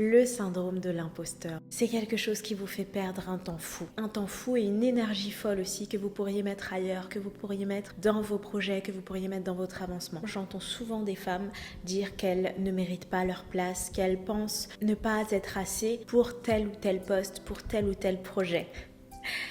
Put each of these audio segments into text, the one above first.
Le syndrome de l'imposteur, c'est quelque chose qui vous fait perdre un temps fou. Un temps fou et une énergie folle aussi que vous pourriez mettre ailleurs, que vous pourriez mettre dans vos projets, que vous pourriez mettre dans votre avancement. J'entends souvent des femmes dire qu'elles ne méritent pas leur place, qu'elles pensent ne pas être assez pour tel ou tel poste, pour tel ou tel projet.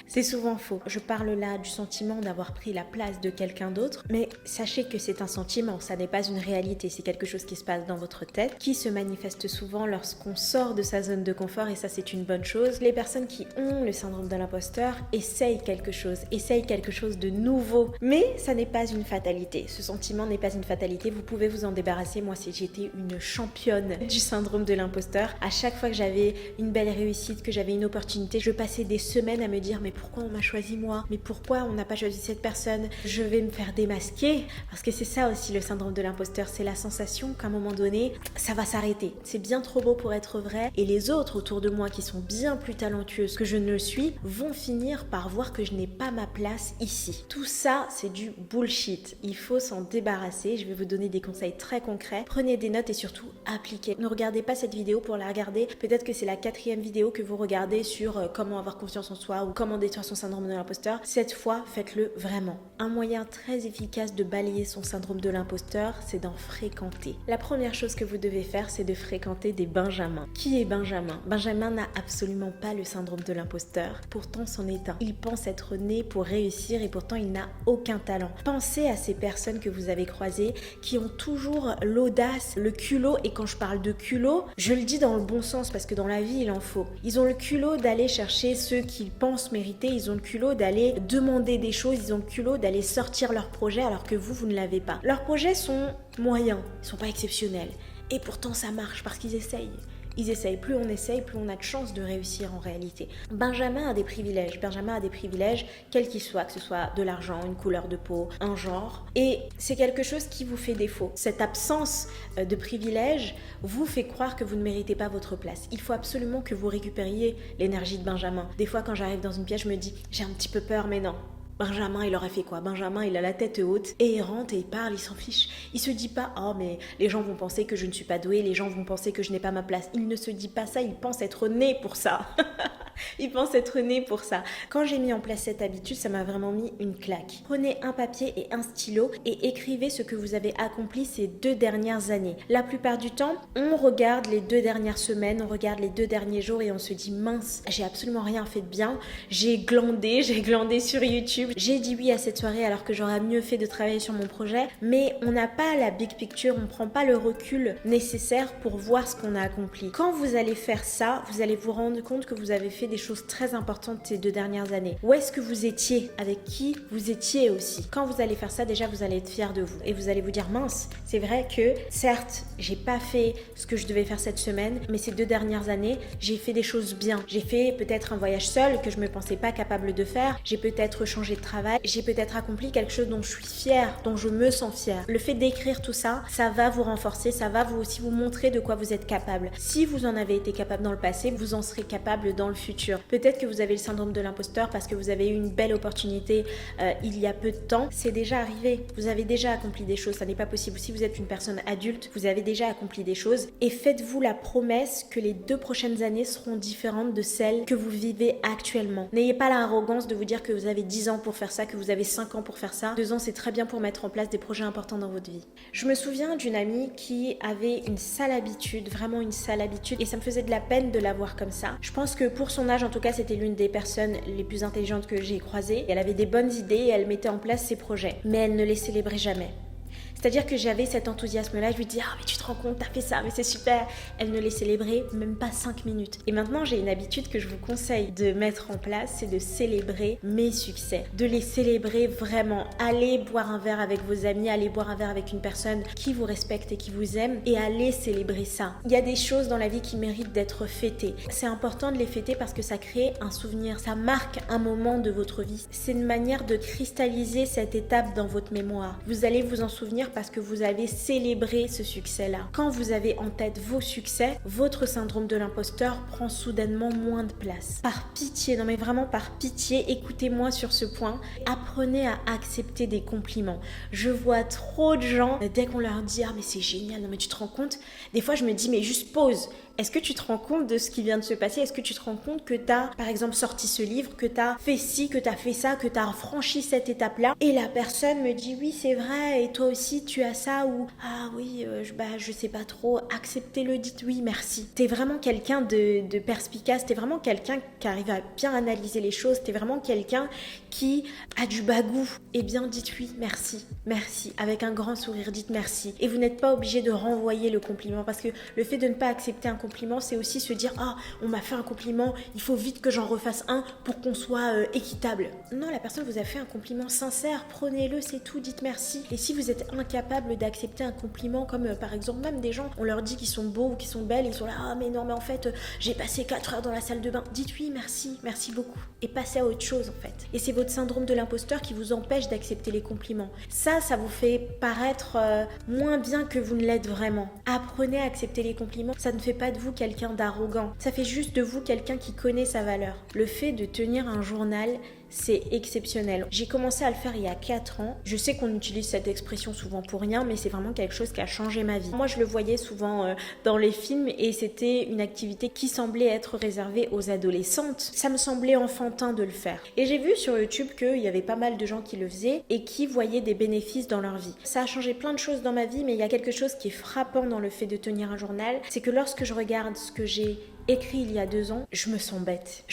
C'est souvent faux. Je parle là du sentiment d'avoir pris la place de quelqu'un d'autre, mais sachez que c'est un sentiment, ça n'est pas une réalité, c'est quelque chose qui se passe dans votre tête, qui se manifeste souvent lorsqu'on sort de sa zone de confort et ça c'est une bonne chose. Les personnes qui ont le syndrome de l'imposteur essayent quelque chose de nouveau, mais ça n'est pas une fatalité. Ce sentiment n'est pas une fatalité, vous pouvez vous en débarrasser. Moi j'étais une championne du syndrome de l'imposteur. À chaque fois que j'avais une belle réussite, que j'avais une opportunité, je passais des semaines à me dire mais pourquoi on m'a choisi moi? Mais pourquoi on n'a pas choisi cette personne? Je vais me faire démasquer. Parce que c'est ça aussi le syndrome de l'imposteur, c'est la sensation qu'à un moment donné, ça va s'arrêter. C'est bien trop beau pour être vrai et les autres autour de moi qui sont bien plus talentueuses que je ne le suis vont finir par voir que je n'ai pas ma place ici. Tout ça, c'est du bullshit. Il faut s'en débarrasser. Je vais vous donner des conseils très concrets. Prenez des notes et surtout appliquez. Ne regardez pas cette vidéo pour la regarder. Peut-être que c'est la 4e vidéo que vous regardez sur comment avoir confiance en soi ou comment détruire son syndrome de l'imposteur. Cette fois, faites-le vraiment. Un moyen très efficace de balayer son syndrome de l'imposteur, c'est d'en fréquenter. La première chose que vous devez faire, c'est de fréquenter des Benjamins. Qui est Benjamin? Benjamin n'a absolument pas le syndrome de l'imposteur. Pourtant, c'en est un. Il pense être né pour réussir et pourtant, il n'a aucun talent. Pensez à ces personnes que vous avez croisées qui ont toujours l'audace, le culot. Et quand je parle de culot, je le dis dans le bon sens parce que dans la vie, il en faut. Ils ont le culot d'aller chercher ceux qu'ils pensent mériter, ils ont le culot d'aller demander des choses, ils ont le culot d'aller sortir leur projet alors que vous ne l'avez pas. Leurs projets sont moyens, ils sont pas exceptionnels. Et pourtant ça marche parce qu'ils essayent. Ils essayent, plus on essaye, plus on a de chances de réussir en réalité. Benjamin a des privilèges, quels qu'ils soient, que ce soit de l'argent, une couleur de peau, un genre. Et c'est quelque chose qui vous fait défaut. Cette absence de privilèges vous fait croire que vous ne méritez pas votre place. Il faut absolument que vous récupériez l'énergie de Benjamin. Des fois, quand j'arrive dans une pièce, je me dis, j'ai un petit peu peur, mais non. Benjamin, il aurait fait quoi? Benjamin, il a la tête haute et il rentre et il parle, il s'en fiche. Il se dit pas, oh mais les gens vont penser que je ne suis pas douée, les gens vont penser que je n'ai pas ma place. Il ne se dit pas ça, il pense être né pour ça. Il pense être né pour ça. Quand j'ai mis en place cette habitude, ça m'a vraiment mis une claque. Prenez un papier et un stylo et écrivez ce que vous avez accompli ces 2 dernières années. La plupart du temps, on regarde les 2 dernières semaines, on regarde les 2 derniers jours et on se dit mince, j'ai absolument rien fait de bien. J'ai glandé sur YouTube. J'ai dit oui à cette soirée alors que j'aurais mieux fait de travailler sur mon projet. Mais on n'a pas la big picture, on ne prend pas le recul nécessaire pour voir ce qu'on a accompli. Quand vous allez faire ça, vous allez vous rendre compte que vous avez fait des choses très importantes ces 2 dernières années. Où est-ce que vous étiez? Avec qui vous étiez aussi? Quand vous allez faire ça, déjà vous allez être fiers de vous et vous allez vous dire mince, c'est vrai que certes, j'ai pas fait ce que je devais faire cette semaine, mais ces 2 dernières années, j'ai fait des choses bien. J'ai fait peut-être un voyage seul que je me pensais pas capable de faire. J'ai peut-être changé de travail. J'ai peut-être accompli quelque chose dont je suis fière, dont je me sens fière. Le fait d'écrire tout ça, ça va vous renforcer, ça va vous aussi vous montrer de quoi vous êtes capable. Si vous en avez été capable dans le passé, vous en serez capable dans le futur. Peut-être que vous avez le syndrome de l'imposteur parce que vous avez eu une belle opportunité il y a peu de temps. C'est déjà arrivé. Vous avez déjà accompli des choses. Ça n'est pas possible. Si vous êtes une personne adulte, vous avez déjà accompli des choses. Et faites-vous la promesse que les 2 prochaines années seront différentes de celles que vous vivez actuellement. N'ayez pas l'arrogance de vous dire que vous avez 10 ans pour faire ça, que vous avez 5 ans pour faire ça. 2 ans, c'est très bien pour mettre en place des projets importants dans votre vie. Je me souviens d'une amie qui avait une sale habitude, vraiment une sale habitude, et ça me faisait de la peine de la voir comme ça. Je pense que pour son âge, en tout cas, c'était l'une des personnes les plus intelligentes que j'ai croisées. Elle avait des bonnes idées et elle mettait en place ses projets, mais elle ne les célébrait jamais. C'est-à-dire que j'avais cet enthousiasme-là, je lui dis « Ah mais tu te rends compte, t'as fait ça, mais c'est super !» Elle ne les célébrait même pas 5 minutes. Et maintenant, j'ai une habitude que je vous conseille de mettre en place, c'est de célébrer mes succès. De les célébrer vraiment. Allez boire un verre avec vos amis, allez boire un verre avec une personne qui vous respecte et qui vous aime et allez célébrer ça. Il y a des choses dans la vie qui méritent d'être fêtées. C'est important de les fêter parce que ça crée un souvenir, ça marque un moment de votre vie. C'est une manière de cristalliser cette étape dans votre mémoire. Vous allez vous en souvenir parce que vous avez célébré ce succès-là. Quand vous avez en tête vos succès, votre syndrome de l'imposteur prend soudainement moins de place. Par pitié, non mais vraiment par pitié, écoutez-moi sur ce point. Apprenez à accepter des compliments. Je vois trop de gens, dès qu'on leur dit « Ah mais c'est génial, non mais tu te rends compte ?» Des fois je me dis « Mais juste pause !» Est-ce que tu te rends compte de ce qui vient de se passer? Est-ce que tu te rends compte que tu as, par exemple, sorti ce livre, que tu as fait ci, que tu as fait ça, que tu as franchi cette étape-là? Et la personne me dit oui, c'est vrai, et toi aussi tu as ça, ou ah oui, je sais pas trop, acceptez-le, dites oui, merci. T'es vraiment quelqu'un de perspicace, t'es vraiment quelqu'un qui arrive à bien analyser les choses, t'es vraiment quelqu'un qui a du bagou. Eh bien, dites oui, merci, merci, avec un grand sourire, dites merci. Et vous n'êtes pas obligé de renvoyer le compliment, parce que le fait de ne pas accepter un compliment, c'est aussi se dire ah, on m'a fait un compliment, il faut vite que j'en refasse un pour qu'on soit équitable. Non, la personne vous a fait un compliment sincère, prenez-le, c'est tout, dites merci. Et si vous êtes incapable d'accepter un compliment, comme par exemple même des gens, on leur dit qu'ils sont beaux ou qu'ils sont belles, ils sont là ah mais non mais en fait j'ai passé 4 heures dans la salle de bain, dites oui, merci, merci beaucoup, et passez à autre chose en fait. Et c'est votre syndrome de l'imposteur qui vous empêche d'accepter les compliments. Ça vous fait paraître moins bien que vous ne l'êtes vraiment. Apprenez à accepter les compliments, ça ne fait pas de vous quelqu'un d'arrogant, ça fait juste de vous quelqu'un qui connaît sa valeur. Le fait de tenir un journal, c'est exceptionnel. J'ai commencé à le faire il y a 4 ans. Je sais qu'on utilise cette expression souvent pour rien, mais c'est vraiment quelque chose qui a changé ma vie. Moi, je le voyais souvent dans les films et c'était une activité qui semblait être réservée aux adolescentes. Ça me semblait enfantin de le faire. Et j'ai vu sur YouTube qu'il y avait pas mal de gens qui le faisaient et qui voyaient des bénéfices dans leur vie. Ça a changé plein de choses dans ma vie, mais il y a quelque chose qui est frappant dans le fait de tenir un journal, c'est que lorsque je regarde ce que j'ai écrit il y a 2 ans, je me sens bête.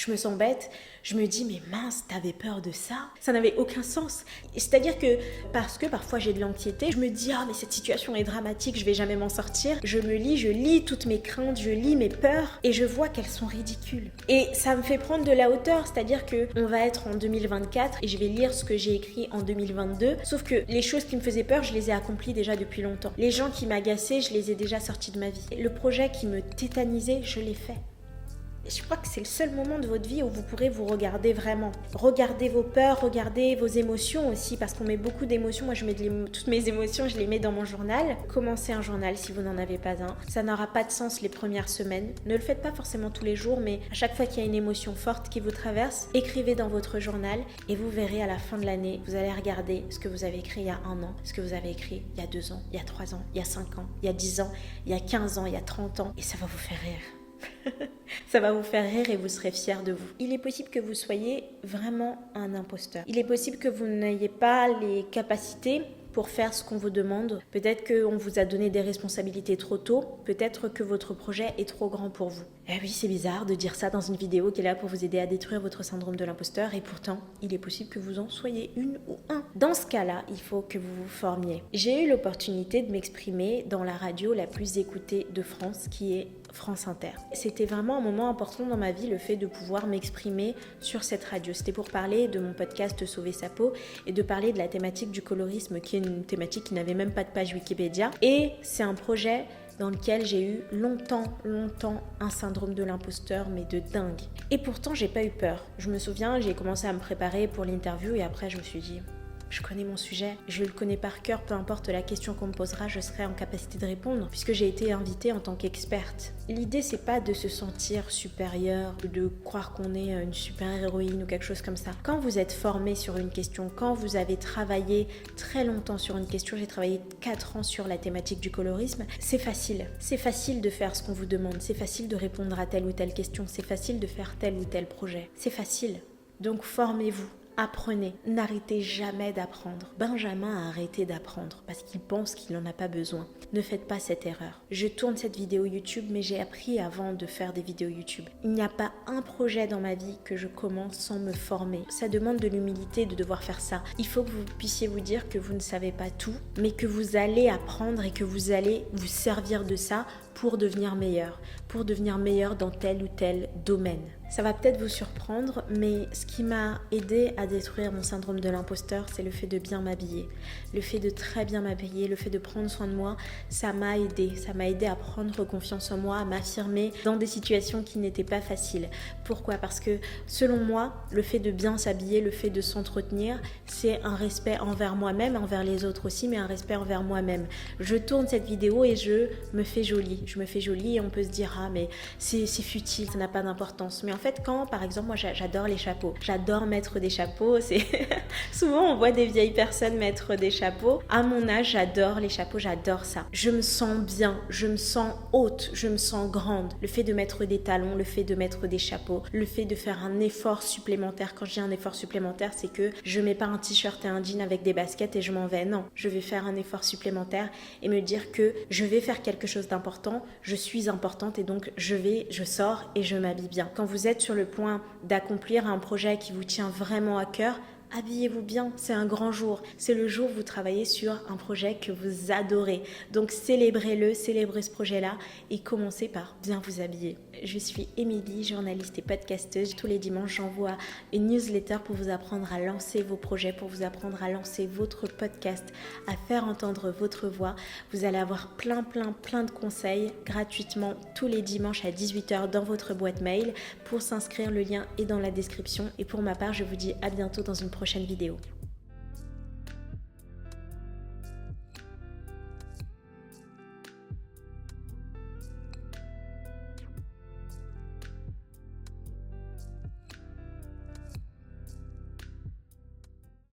Je me dis, mais mince, t'avais peur de ça? Ça n'avait aucun sens. C'est-à-dire que, parce que parfois j'ai de l'anxiété, je me dis, ah mais cette situation est dramatique, je vais jamais m'en sortir. Je lis toutes mes craintes, je lis mes peurs et je vois qu'elles sont ridicules. Et ça me fait prendre de la hauteur, c'est-à-dire que on va être en 2024 et je vais lire ce que j'ai écrit en 2022. Sauf que les choses qui me faisaient peur, je les ai accomplies déjà depuis longtemps. Les gens qui m'agaçaient, je les ai déjà sortis de ma vie. Le projet qui me tétanisait, je l'ai fait. Je crois que c'est le seul moment de votre vie où vous pourrez vous regarder vraiment. Regardez vos peurs, regardez vos émotions aussi, parce qu'on met beaucoup d'émotions. Moi, je mets toutes mes émotions, je les mets dans mon journal. Commencez un journal si vous n'en avez pas un. Ça n'aura pas de sens les premières semaines. Ne le faites pas forcément tous les jours, mais à chaque fois qu'il y a une émotion forte qui vous traverse, écrivez dans votre journal et vous verrez à la fin de l'année, vous allez regarder ce que vous avez écrit il y a 1 an, ce que vous avez écrit il y a 2 ans, il y a 3 ans, il y a 5 ans, il y a 10 ans, il y a 15 ans, il y a 30 ans, et ça va vous faire rire. Ça va vous faire rire et vous serez fiers de vous. Il est possible que vous soyez vraiment un imposteur. Il est possible que vous n'ayez pas les capacités pour faire ce qu'on vous demande. Peut-être qu'on vous a donné des responsabilités trop tôt. Peut-être que votre projet est trop grand pour vous. Eh oui, c'est bizarre de dire ça dans une vidéo qui est là pour vous aider à détruire votre syndrome de l'imposteur. Et pourtant, il est possible que vous en soyez une ou un. Dans ce cas-là, il faut que vous vous formiez. J'ai eu l'opportunité de m'exprimer dans la radio la plus écoutée de France, qui est France Inter. C'était vraiment un moment important dans ma vie, le fait de pouvoir m'exprimer sur cette radio. C'était pour parler de mon podcast Sauver sa peau et de parler de la thématique du colorisme, qui est une thématique qui n'avait même pas de page Wikipédia. Et c'est un projet dans lequel j'ai eu longtemps un syndrome de l'imposteur, mais de dingue. Et pourtant, j'ai pas eu peur. Je me souviens, j'ai commencé à me préparer pour l'interview et après je me suis dit... Je connais mon sujet, je le connais par cœur, peu importe la question qu'on me posera, je serai en capacité de répondre puisque j'ai été invitée en tant qu'experte. L'idée, c'est pas de se sentir supérieur, de croire qu'on est une super héroïne ou quelque chose comme ça. Quand vous êtes formé sur une question, quand vous avez travaillé très longtemps sur une question, j'ai travaillé 4 ans sur la thématique du colorisme, c'est facile. C'est facile de faire ce qu'on vous demande, c'est facile de répondre à telle ou telle question, c'est facile de faire tel ou tel projet. C'est facile. Donc formez-vous. Apprenez, n'arrêtez jamais d'apprendre. Benjamin a arrêté d'apprendre parce qu'il pense qu'il n'en a pas besoin. Ne faites pas cette erreur. Je tourne cette vidéo YouTube, mais j'ai appris avant de faire des vidéos YouTube. Il n'y a pas un projet dans ma vie que je commence sans me former. Ça demande de l'humilité de devoir faire ça. Il faut que vous puissiez vous dire que vous ne savez pas tout, mais que vous allez apprendre et que vous allez vous servir de ça pour devenir meilleur dans tel ou tel domaine. Ça va peut-être vous surprendre, mais ce qui m'a aidé à détruire mon syndrome de l'imposteur, c'est le fait de bien m'habiller. Le fait de très bien m'habiller, le fait de prendre soin de moi, ça m'a aidé. Ça m'a aidé à prendre confiance en moi, à m'affirmer dans des situations qui n'étaient pas faciles. Pourquoi ? Parce que selon moi, le fait de bien s'habiller, le fait de s'entretenir, c'est un respect envers moi-même, envers les autres aussi, mais un respect envers moi-même. Je tourne cette vidéo et je me fais jolie. Je me fais jolie et on peut se dire « mais c'est futile, ça n'a pas d'importance. Mais en fait, quand par exemple, moi j'adore les chapeaux, j'adore mettre des chapeaux, c'est souvent on voit des vieilles personnes mettre des chapeaux. À mon âge, j'adore les chapeaux, j'adore ça. Je me sens bien, je me sens haute, je me sens grande. Le fait de mettre des talons, le fait de mettre des chapeaux, le fait de faire un effort supplémentaire. Quand je dis un effort supplémentaire, c'est que je mets pas un t-shirt et un jean avec des baskets et je m'en vais. Non, je vais faire un effort supplémentaire et me dire que je vais faire quelque chose d'important, je suis importante et donc je sors et je m'habille bien. Quand vous êtes sur le point d'accomplir un projet qui vous tient vraiment à cœur, habillez-vous bien, c'est un grand jour. C'est le jour où vous travaillez sur un projet que vous adorez. Donc célébrez-le, célébrez ce projet-là et commencez par bien vous habiller. Je suis Émilie, journaliste et podcasteuse. Tous les dimanches, j'envoie une newsletter pour vous apprendre à lancer vos projets, pour vous apprendre à lancer votre podcast, à faire entendre votre voix. Vous allez avoir plein de conseils gratuitement tous les dimanches à 18h dans votre boîte mail. Pour s'inscrire, le lien est dans la description. Et pour ma part, je vous dis à bientôt dans une prochaine vidéo.